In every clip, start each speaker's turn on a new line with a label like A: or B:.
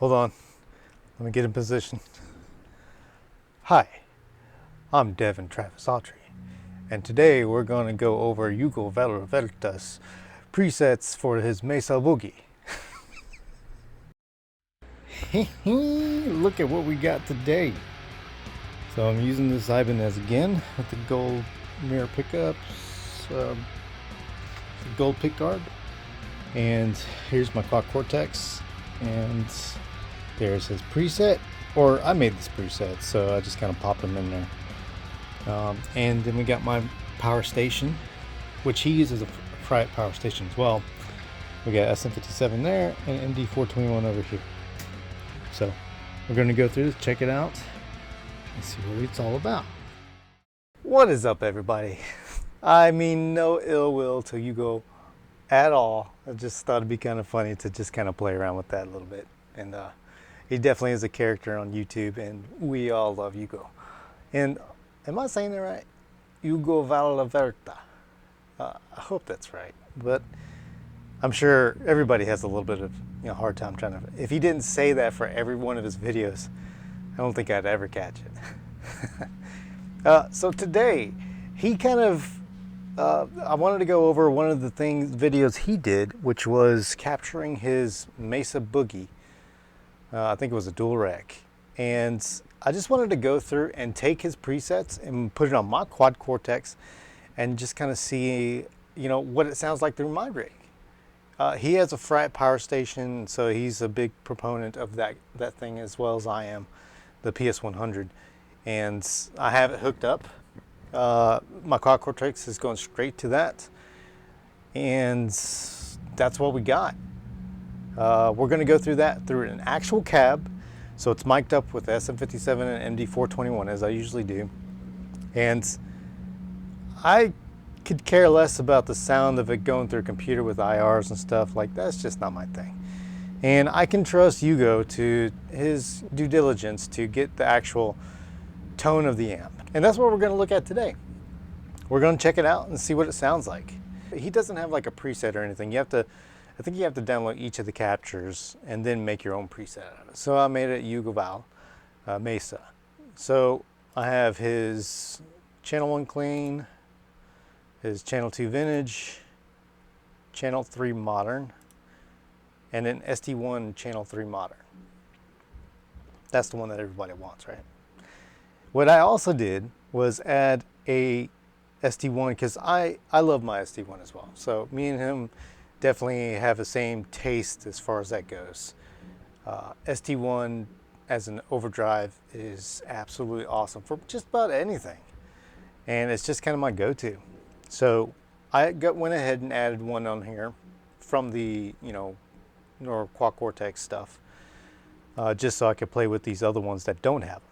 A: Hold on. Let me get in position. Hi, I'm Devin Travis Autry, and today we're going to go over Yugo Valavirta's presets for his Mesa Boogie. Look at what we got today. So I'm using this Ibanez again with the gold mirror pickups, gold pickguard, and here's my clock Cortex, and there's his preset, or I made this preset, so I just kind of popped them in there. And then we got my power station, which he uses a Friat power station as well. We got SM57 there and MD421 over here. So we're going to go through this, check it out, and see what it's all about. What is up, everybody? I mean, no ill will to Yugo at all. I just thought it'd be kind of funny to just kind of play around with that a little bit. And he definitely is a character on YouTube, and we all love Yugo. And am I saying that right? Yugo Valovirta. I hope that's right, but I'm sure everybody has a little bit of hard time trying to. If he didn't say that for every one of his videos, I don't think I'd ever catch it. So today, he kind of. I wanted to go over one of the videos he did, which was capturing his Mesa Boogie. I think it was a dual rec, and I just wanted to go through and take his presets and put it on my quad Cortex and just kind of see what it sounds like through my rig. He has a Friat power station, so he's a big proponent of that thing as well as I am, the PS100, and I have it hooked up. My quad Cortex is going straight to that, and that's what we got. We're going to go through that through an actual cab, so it's mic'd up with SM57 and MD421 as I usually do, and I could care less about the sound of it going through a computer with IRs and stuff. Like, that's just not my thing. And I can trust Yugo to his due diligence to get the actual tone of the amp. And that's what we're going to look at today. We're going to check it out and see what it sounds like. He doesn't have like a preset or anything. I think you have to download each of the captures and then make your own preset out of it. So I made it Yugo Vala, Mesa. So I have his channel 1 clean, his channel 2 vintage, channel 3 modern, and then SD1 channel 3 modern. That's the one that everybody wants, right? What I also did was add a SD1, because I love my SD1 as well. So me and him definitely have the same taste as far as that goes. SD1 as an overdrive is absolutely awesome for just about anything. And it's just kind of my go-to. So I went ahead and added one on here from the, quad Cortex stuff, just so I could play with these other ones that don't have them.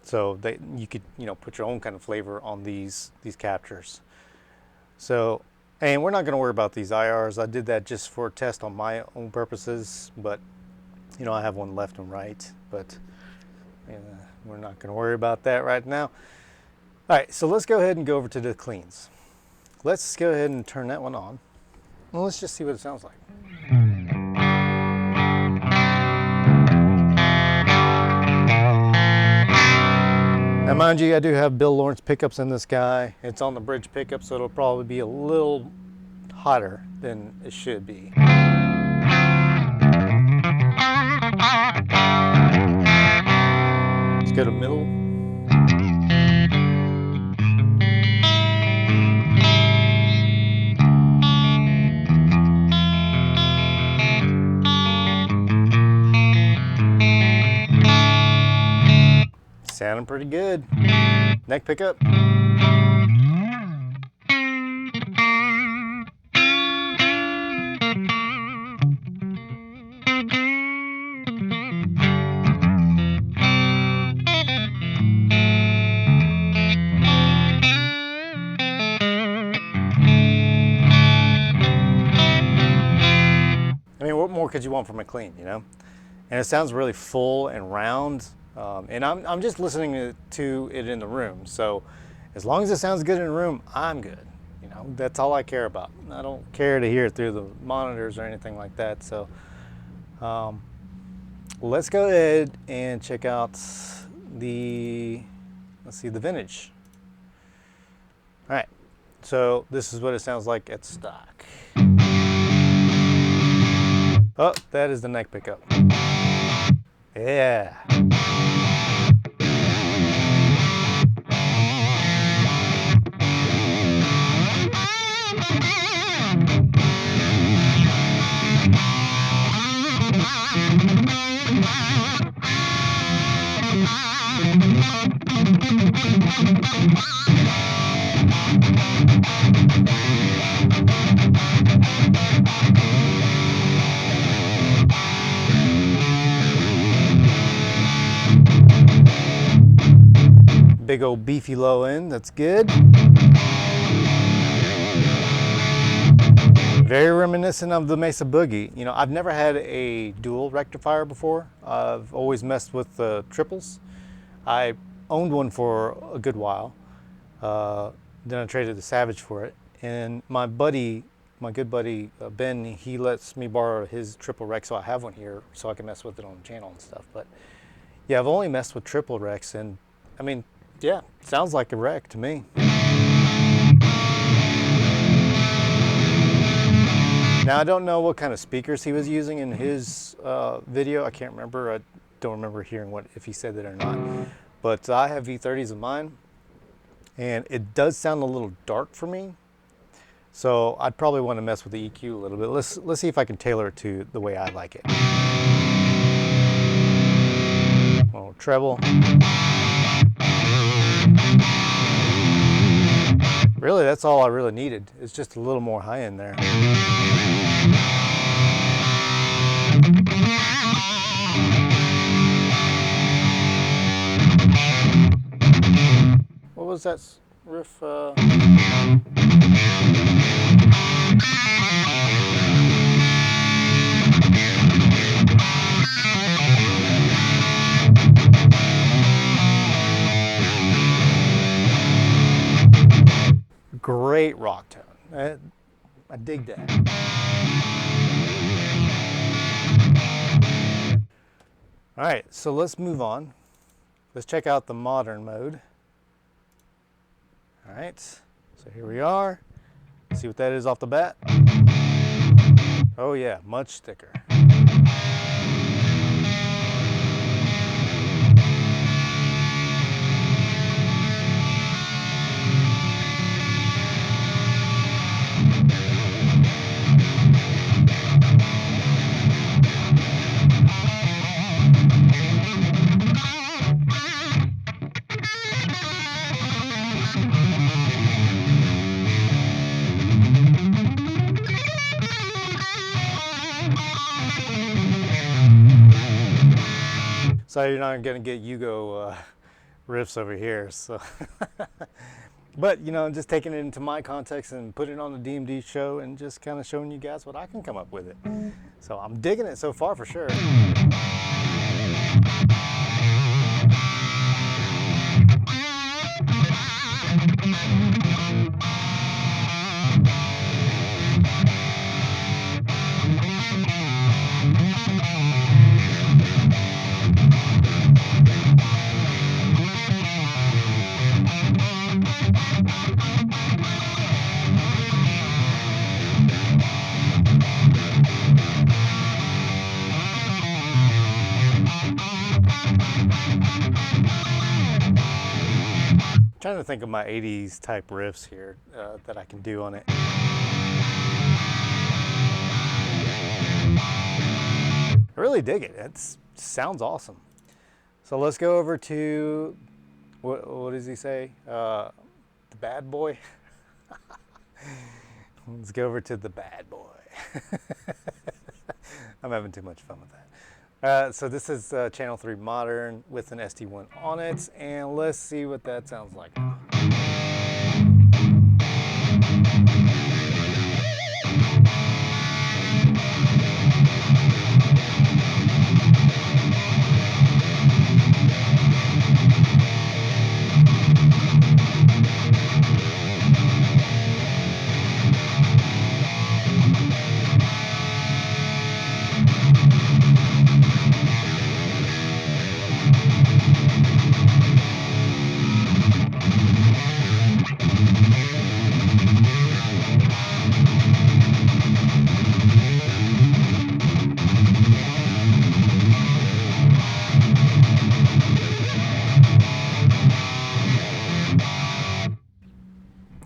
A: So you could, put your own kind of flavor on these captures. So, and we're not going to worry about these IRs. I did that just for a test on my own purposes, but, I have one left and right, but we're not going to worry about that right now. All right, so let's go ahead and go over to the cleans. Let's go ahead and turn that one on. Well, let's just see what it sounds like. Now, mind you, I do have Bill Lawrence pickups in this guy. It's on the bridge pickup, so it'll probably be a little hotter than it should be. Let's go to middle. Sounding pretty good. Neck pickup. I mean, what more could you want from a clean, And it sounds really full and round. And I'm just listening to it in the room. So as long as it sounds good in the room, I'm good. That's all I care about. I don't care to hear it through the monitors or anything like that. So let's go ahead and check out the, let's see, the vintage. All right, so this is what it sounds like at stock. Oh, that is the neck pickup. Yeah. Big old beefy low end, that's good. Very reminiscent of the Mesa Boogie. You know, I've never had a dual rectifier before. I've always messed with the triples. I owned one for a good while. Then I traded the Savage for it. And my buddy, my good buddy Ben, he lets me borrow his triple rec, so I have one here so I can mess with it on the channel and stuff. But yeah, I've only messed with triple recs, and I mean, yeah, sounds like a wreck to me. Now, I don't know what kind of speakers he was using in his video. I can't remember. I don't remember hearing if he said that or not. But I have V30s of mine, and it does sound a little dark for me. So I'd probably want to mess with the EQ a little bit. Let's see if I can tailor it to the way I like it. A little treble. Really, that's all I really needed. It's just a little more high end there. What was that riff? Great rock tone. I dig that. All right, so let's move on. Let's check out the modern mode. All right, so here we are. See what that is off the bat. Oh yeah, much thicker. So you're not going to get Yugo riffs over here. So, but you know, just taking it into my context and putting it on the DMD show and just kind of showing you guys what I can come up with it. So I'm digging it so far for sure. Trying to think of my 80s type riffs here that I can do on it. I really dig it. It sounds awesome. So let's go over to, what does he say? The bad boy? Let's go over to the bad boy. I'm having too much fun with that. So this is Channel 3 Modern with an SD1 on it, and let's see what that sounds like now.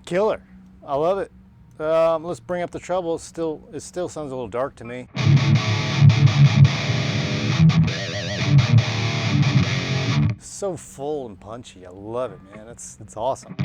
A: Killer. I love it. Let's bring up the treble. It still sounds a little dark to me. So full and punchy. I love it, man. It's awesome.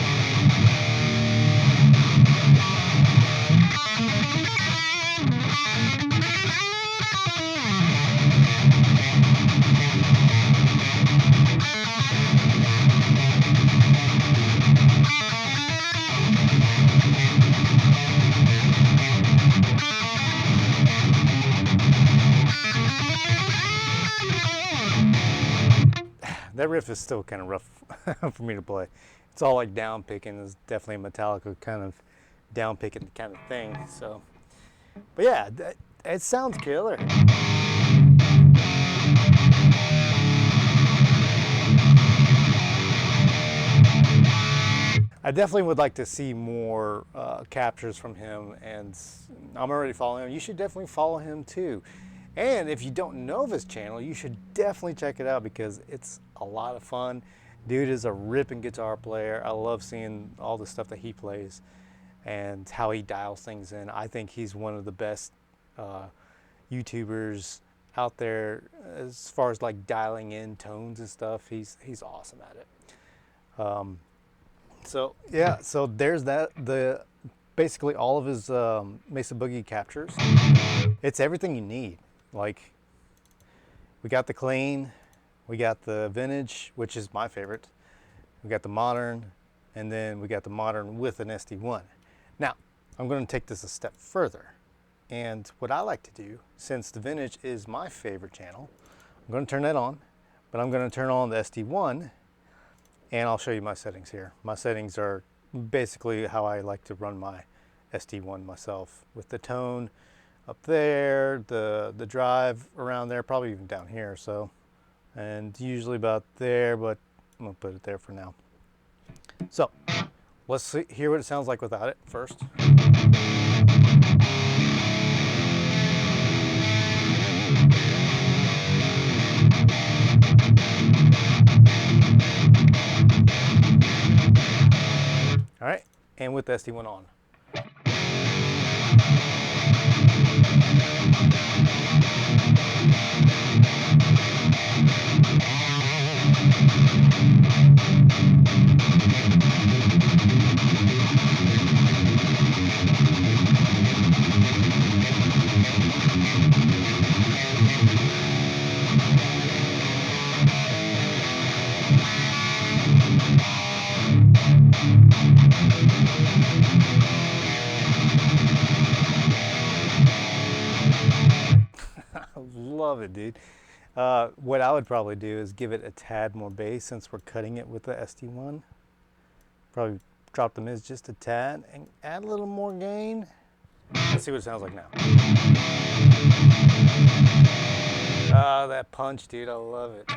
A: That riff is still kind of rough for me to play. It's all like down picking. It's definitely a Metallica kind of down picking kind of thing. So, but yeah, it sounds killer. I definitely would like to see more captures from him, and I'm already following him. You should definitely follow him too. And if you don't know of his channel, you should definitely check it out because it's a lot of fun. Dude is a ripping guitar player. I love seeing all the stuff that he plays and how he dials things in. I think he's one of the best YouTubers out there as far as like dialing in tones and stuff. He's awesome at it. So yeah, so there's that. Basically all of his Mesa Boogie captures. It's everything you need. Like, we got the clean, we got the vintage, which is my favorite. We got the modern, and then we got the modern with an SD1. Now, I'm going to take this a step further. And what I like to do, since the vintage is my favorite channel, I'm going to turn that on, but I'm going to turn on the SD1, and I'll show you my settings here. My settings are basically how I like to run my SD1 myself, with the tone up there, the drive around there, probably even down here, so, and usually about there, but I'm gonna put it there for now. So let's hear what it sounds like without it first. All right, and with the SD1 on. Love it, dude. What I would probably do is give it a tad more bass since we're cutting it with the SD1. Probably drop the mids just a tad and add a little more gain. Let's see what it sounds like now. Ah, that punch, dude, I love it.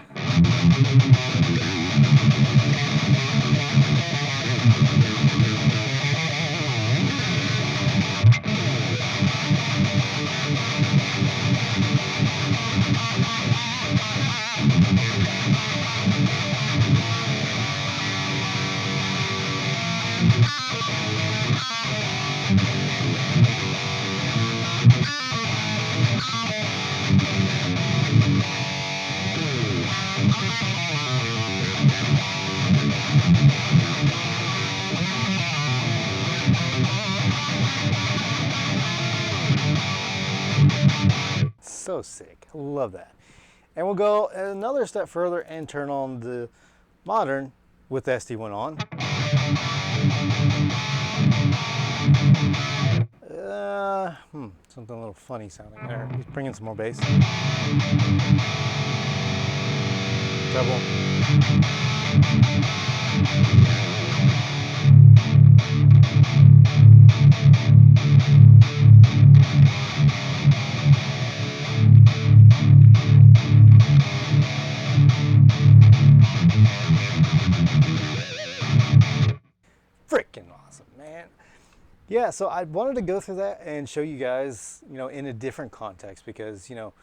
A: So sick. I love that. And we'll go another step further and turn on the modern with SD1 on. Something a little funny sounding there. He's bringing some more bass. Treble. Freaking awesome, man. Yeah, so I wanted to go through that and show you guys, you know, in a different context because, you know,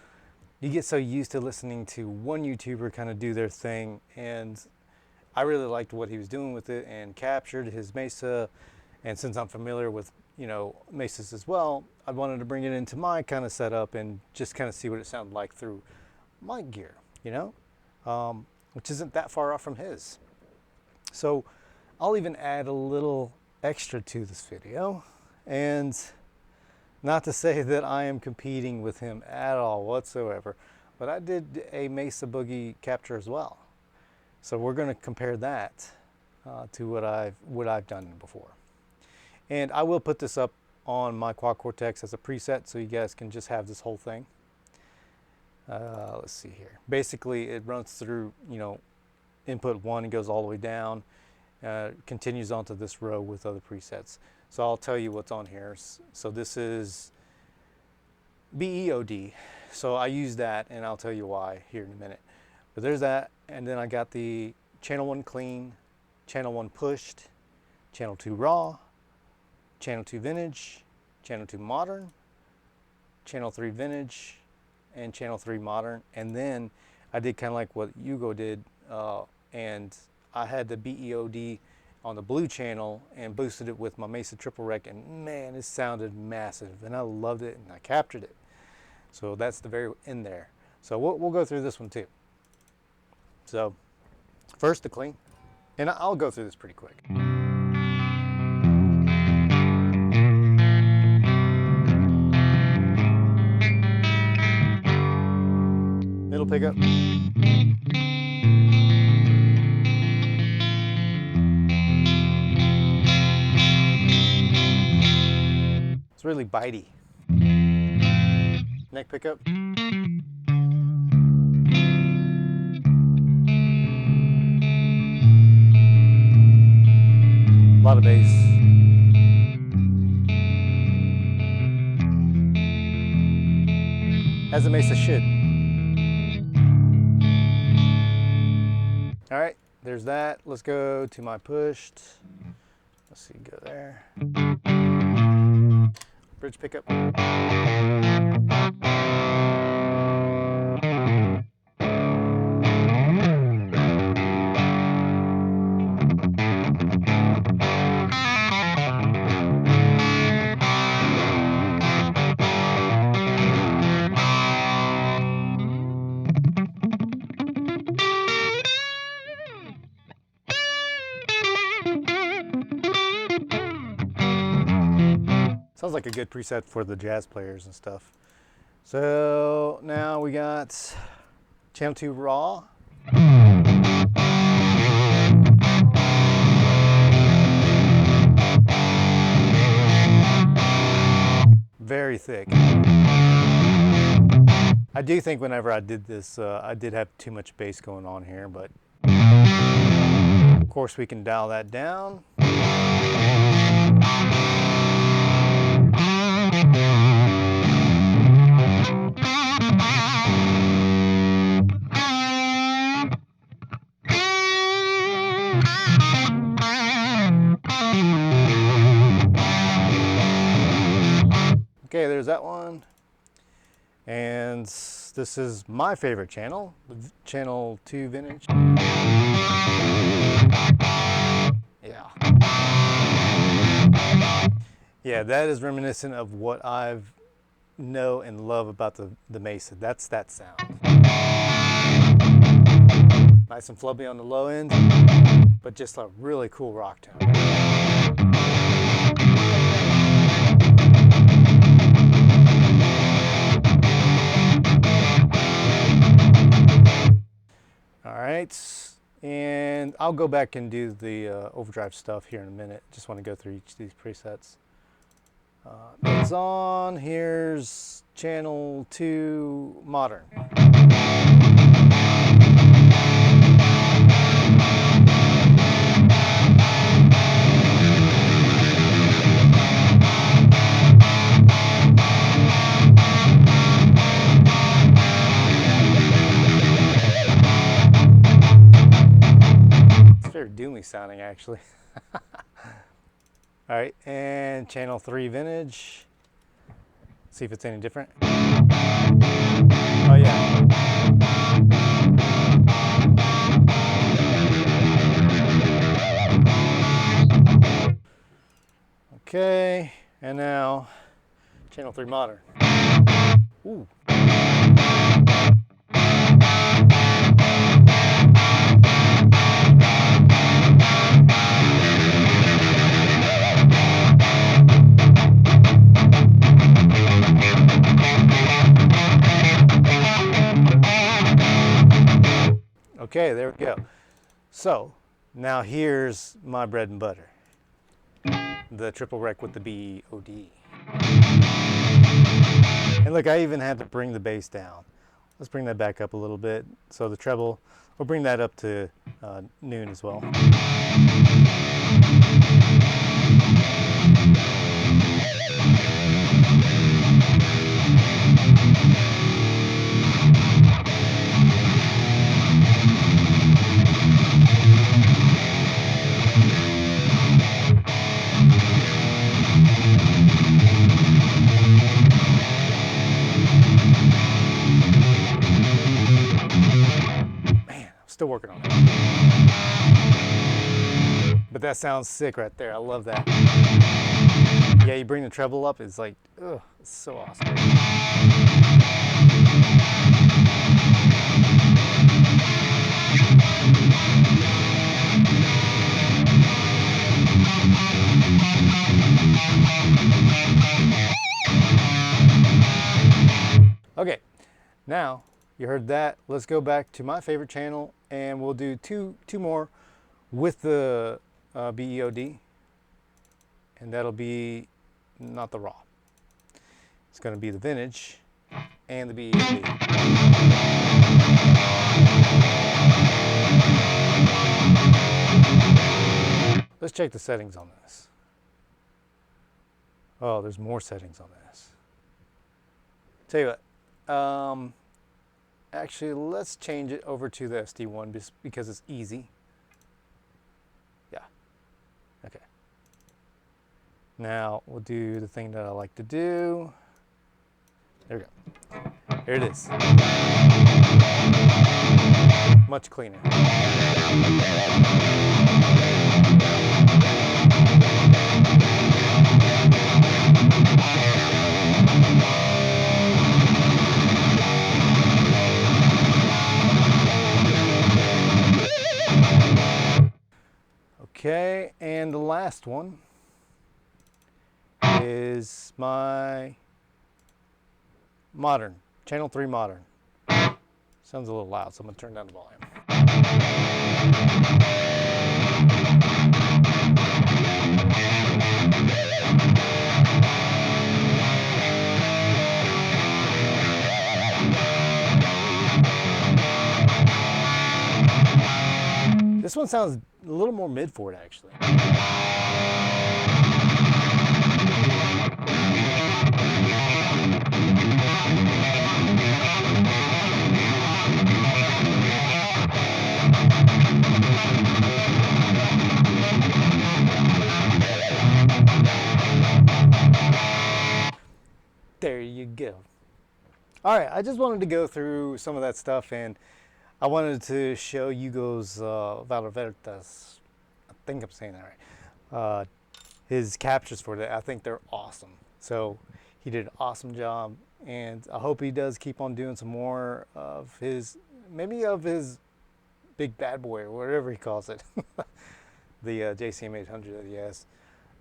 A: you get so used to listening to one YouTuber kind of do their thing, and I really liked what he was doing with it and captured his Mesa And since I'm familiar with, you know, Mesas as well, I wanted to bring it into my kind of setup and just kind of see what it sounded like through my gear, you know, which isn't that far off from his. So I'll even add a little extra to this video, and not to say that I am competing with him at all whatsoever, but I did a Mesa Boogie capture as well. So we're going to compare that to what I've done before. And I will put this up on my Quad Cortex as a preset so you guys can just have this whole thing. Let's see here. Basically, it runs through, you know, input 1 and goes all the way down, continues onto this row with other presets. So I'll tell you what's on here. So this is BEOD. So I use that, and I'll tell you why here in a minute. But there's that, and then I got the channel 1 clean, channel 1 pushed, channel 2 raw, channel 2 vintage, channel 2 modern, channel 3 vintage, and channel 3 modern. And then I did kind of like what Yugo did, and I had the BEOD on the blue channel and boosted it with my Mesa Triple Rec, and man, it sounded massive, and I loved it, and I captured it. So that's the very end there. So we'll go through this one too. So first the clean, and I'll go through this pretty quick. Middle pickup. It's really bitey. Neck pickup. A lot of bass. As a Mesa should. All right, there's that. Let's go to my pushed. Let's see, go there. Bridge pickup. Sounds like a good preset for the jazz players and stuff. So now we got channel 2 raw. Very thick. I do think whenever I did this, I did have too much bass going on here, but of course we can dial that down. Okay, there's that one. And this is my favorite channel, channel 2 vintage. Yeah. Yeah, that is reminiscent of what I've know and love about the Mesa. That's that sound. Nice and flubby on the low end, but just a really cool rock tone. All right, and I'll go back and do the overdrive stuff here in a minute. Just want to go through each of these presets. It's on. Here's channel 2 modern. It's very doomy sounding, actually. All right, and channel 3 vintage. See if it's any different. Oh yeah. Okay, and now channel 3 modern. Ooh. Okay, there we go. So now here's my bread and butter. The triple rec with the BOD. And look, I even had to bring the bass down. Let's bring that back up a little bit. So the treble, we'll bring that up to noon as well. Still working on it. But that sounds sick right there. I love that. Yeah, you bring the treble up, it's like, ugh, it's so awesome. Okay, now you heard that. Let's go back to my favorite channel and we'll do two more with the BEOD, and that'll be not the raw. It's going to be the vintage and the BEOD. Let's check the settings on this. Oh, there's more settings on this. Tell you what, actually, let's change it over to the SD1 just because it's easy. Yeah. Okay. Now we'll do the thing that I like to do. There we go. Here it is. Much cleaner. Okay, and the last one is my modern, channel 3 modern. Sounds a little loud, so I'm going to turn down the volume. This one sounds a little more mid for it, actually. There you go. All right, I just wanted to go through some of that stuff, and I wanted to show Yugo's Valovirtas. I think I'm saying that right. His captures for that. I think they're awesome. So he did an awesome job, and I hope he does keep on doing some more of his, maybe of his big bad boy or whatever he calls it, the JCM 800 that he has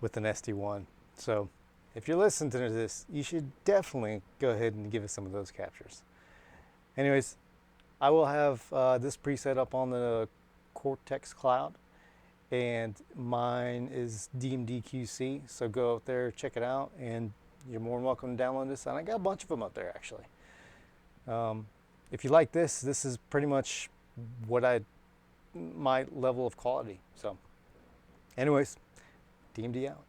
A: with an SD1. So if you're listening to this, you should definitely go ahead and give us some of those captures. Anyways, I will have this preset up on the Cortex cloud, and mine is DMD QC, so go out there, check it out, and you're more than welcome to download this. And I got a bunch of them up there, actually. If you like this is pretty much what my level of quality. So anyways, DMD out.